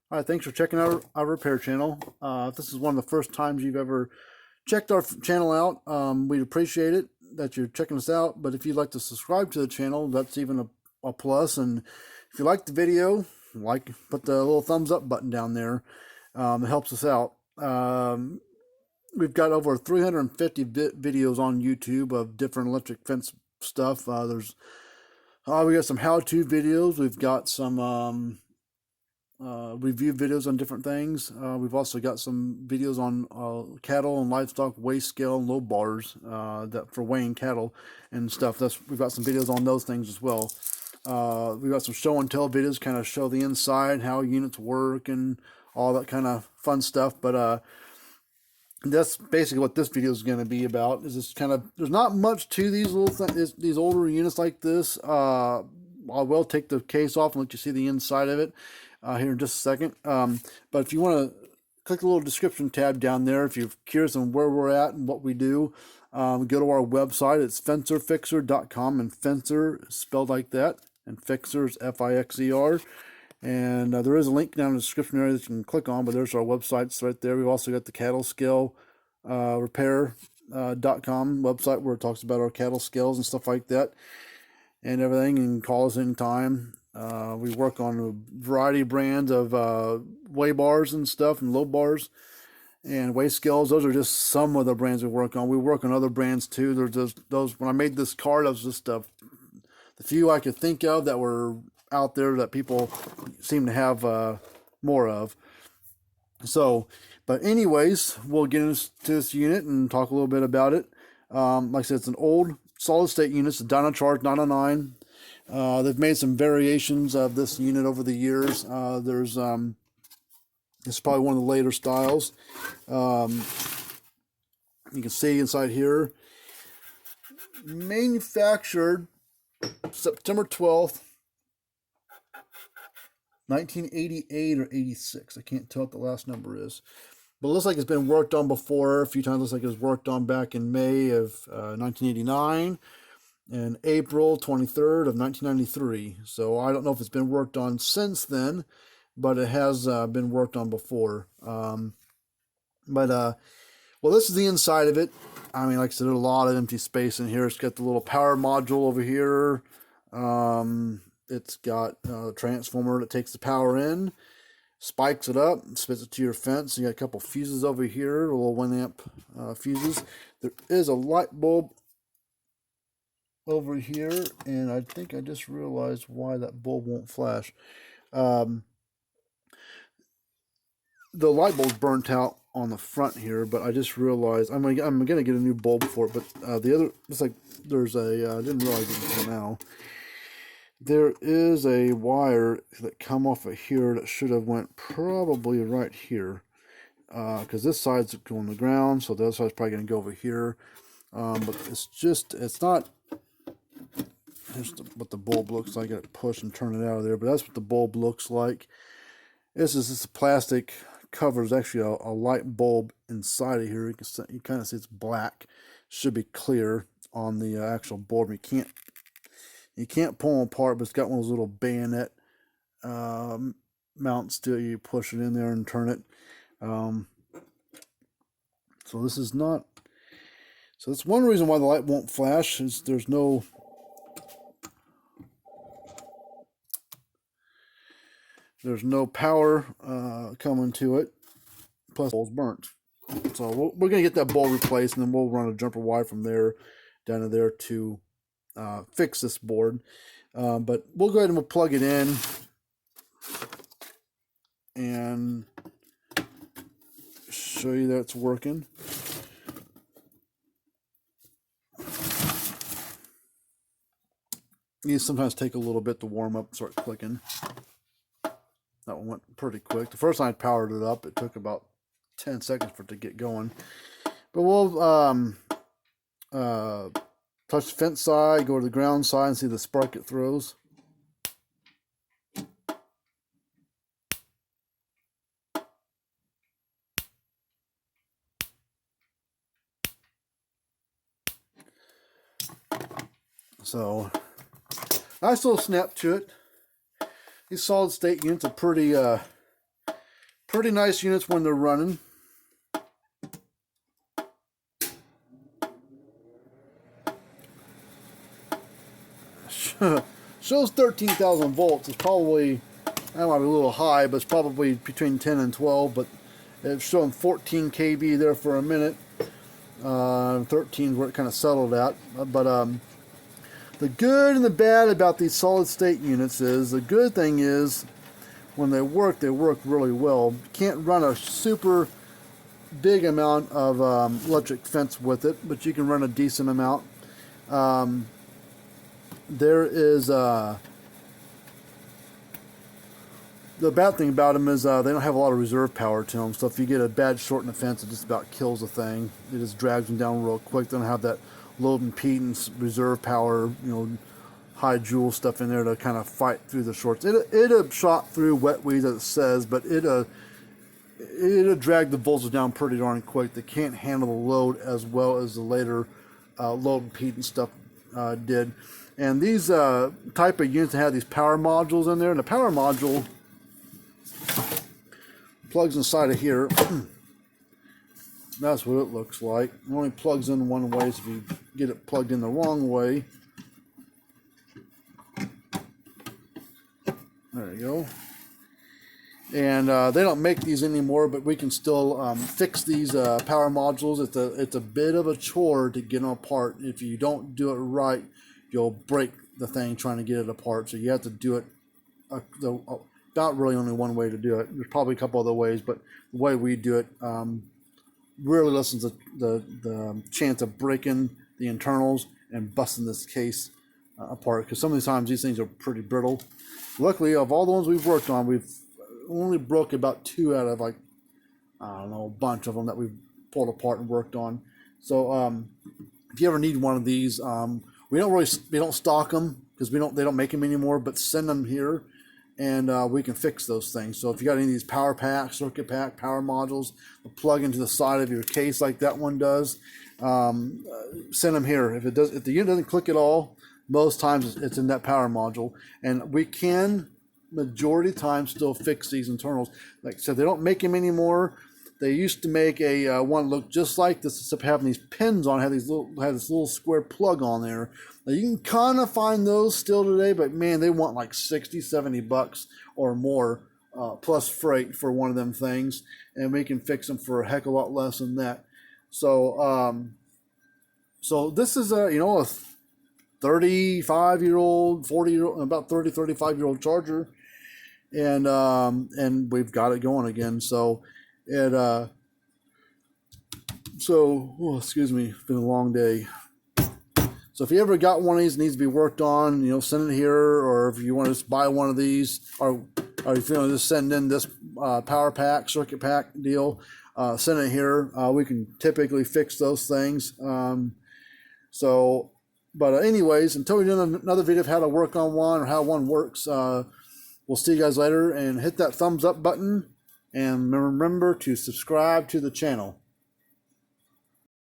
All right, thanks for checking out our repair channel. If this is one of the first times you've ever checked our channel out, we'd appreciate it that you're checking us out. But if you'd like to subscribe to the channel, that's even a plus. And if you like the video, put the little thumbs up button down there. It helps us out. We've got over 350 videos on YouTube of different electric fence stuff. We got some how-to videos. We've got some review videos on different things. We've also got some videos on cattle and livestock weigh scale and low bars that for weighing cattle and stuff. We've got some videos on those things as well. We've got some show and tell videos, kind of show the inside, how units work, and all that kind of fun stuff. But that's basically what this video is going to be about. Is this kind of, there's not much to these these older units like this. I will take the case off and let you see the inside of it here in just a second. But if you want to click the little description tab down there, if you're curious on where we're at and what we do, go to our website. It's fencerfixer.com, and fencer is spelled like that, and fixer is F-I-X-E-R. And there is a link down in the description area that you can click on, but there's our websites right there. We've also got the cattle scale repair.com website where it talks about our cattle scales and stuff like that and everything, and call us anytime. We work on a variety of brands of weigh bars and stuff, and low bars and weigh scales. Those are just some of the brands we work on. We work on other brands too. There's just those. When I made this card, that was just the few I could think of that were out there that people seem to have more of. So, but anyways, we'll get into this unit and talk a little bit about it. Like I said, it's an old solid state unit. It's a Dyna-Charge 909. They've made some variations of this unit over the years. It's probably one of the later styles. You can see inside here, manufactured September 12th, 1988 or 86. I can't tell what the last number is. But it looks like it's been worked on before a few times. It looks like it was worked on back in May of 1989 and April 23rd of 1993. So I don't know if it's been worked on since then, but it has been worked on before. Well, this is the inside of it. I mean, like I said, there's a lot of empty space in here. It's got the little power module over here. It's got a transformer that takes the power in, spikes it up, and spits it to your fence. You got a couple fuses over here, little 1 amp fuses. There is a light bulb over here, and I think I just realized why that bulb won't flash. The light bulb's burnt out on the front here, but I just realized I'm gonna get a new bulb for it. But the other, it's like there's a I didn't realize it until now. There is a wire that come off of here that should have went probably right here, because this side's going to the ground, so the other side's probably going to go over here. But it's not. Here's what the bulb looks like. I got to push and turn it out of there, but that's what the bulb looks like. This plastic cover is actually a light bulb inside of here. You kind of see it's black. Should be clear on the actual bulb. You can't pull them apart, but it's got one of those little bayonet mounts to it. You push it in there and turn it. So this is not. So that's one reason why the light won't flash. Is there's no power coming to it. Plus, the bulb's burnt. So we're gonna get that bulb replaced, and then we'll run a jumper wire from there down to there to fix this board. But we'll go ahead and we'll plug it in and show you that it's working. These sometimes take a little bit to warm up and start clicking. That one went pretty quick. The first time I powered it up, it took about 10 seconds for it to get going. But we'll touch the fence side, go to the ground side, and see the spark it throws. So, nice little snap to it. These solid state units are pretty pretty nice units when they're running. Shows 13,000 volts. It's probably, that might be a little high, but it's probably between 10 and 12. But it's showing 14 kV there for a minute. 13 is where it kind of settled at. But the good and the bad about these solid state units is, the good thing is when they work really well. You can't run a super big amount of electric fence with it, but you can run a decent amount. There is the bad thing about them is they don't have a lot of reserve power to them. So if you get a bad short in the fence, it just about kills the thing. It just drags them down real quick. They don't have that low impedance reserve power, you know, high joule stuff in there to kind of fight through the shorts. It'll shot through wet weeds as it says, but it'll drag the voltage down pretty darn quick. They can't handle the load as well as the later low impedance stuff did. And these type of units have these power modules in there, and the power module plugs inside of here. That's what it looks like. It only plugs in one way, so if you get it plugged in the wrong way, there you go. And they don't make these anymore, but we can still fix these power modules. It's a bit of a chore to get them apart. If you don't do it right, you'll break the thing trying to get it apart. So you have to do it about really only one way to do it. There's probably a couple other ways, but the way we do it really lessens the chance of breaking the internals and busting this case apart. Because some of these times these things are pretty brittle. Luckily, of all the ones we've worked on, we've only broke about 2 out of, like, I don't know, a bunch of them that we've pulled apart and worked on. So if you ever need one of these, we don't stock them because they don't make them anymore, but send them here and we can fix those things. So if you got any of these power packs, circuit pack, power modules, plug into the side of your case like that one does, send them here. If the unit doesn't click at all, most times it's in that power module, and we can majority of the time still fix these internals. Like I said, they don't make them anymore. They used to make a one look just like this, except having these pins on, had this little square plug on there. Now you can kind of find those still today, but man, they want like 60, 70 bucks or more plus freight for one of them things, and we can fix them for a heck of a lot less than that. So so this is a 35-year-old, 40-year-old, about 35-year-old charger, and we've got it going again. So excuse me, it's been a long day. So if you ever got one of these that needs to be worked on, send it here. Or if you want to just buy one of these, or if you want to just send in this power pack, circuit pack deal, send it here. We can typically fix those things. But anyways, until we do another video of how to work on one or how one works, we'll see you guys later, and hit that thumbs up button, and remember to subscribe to the channel.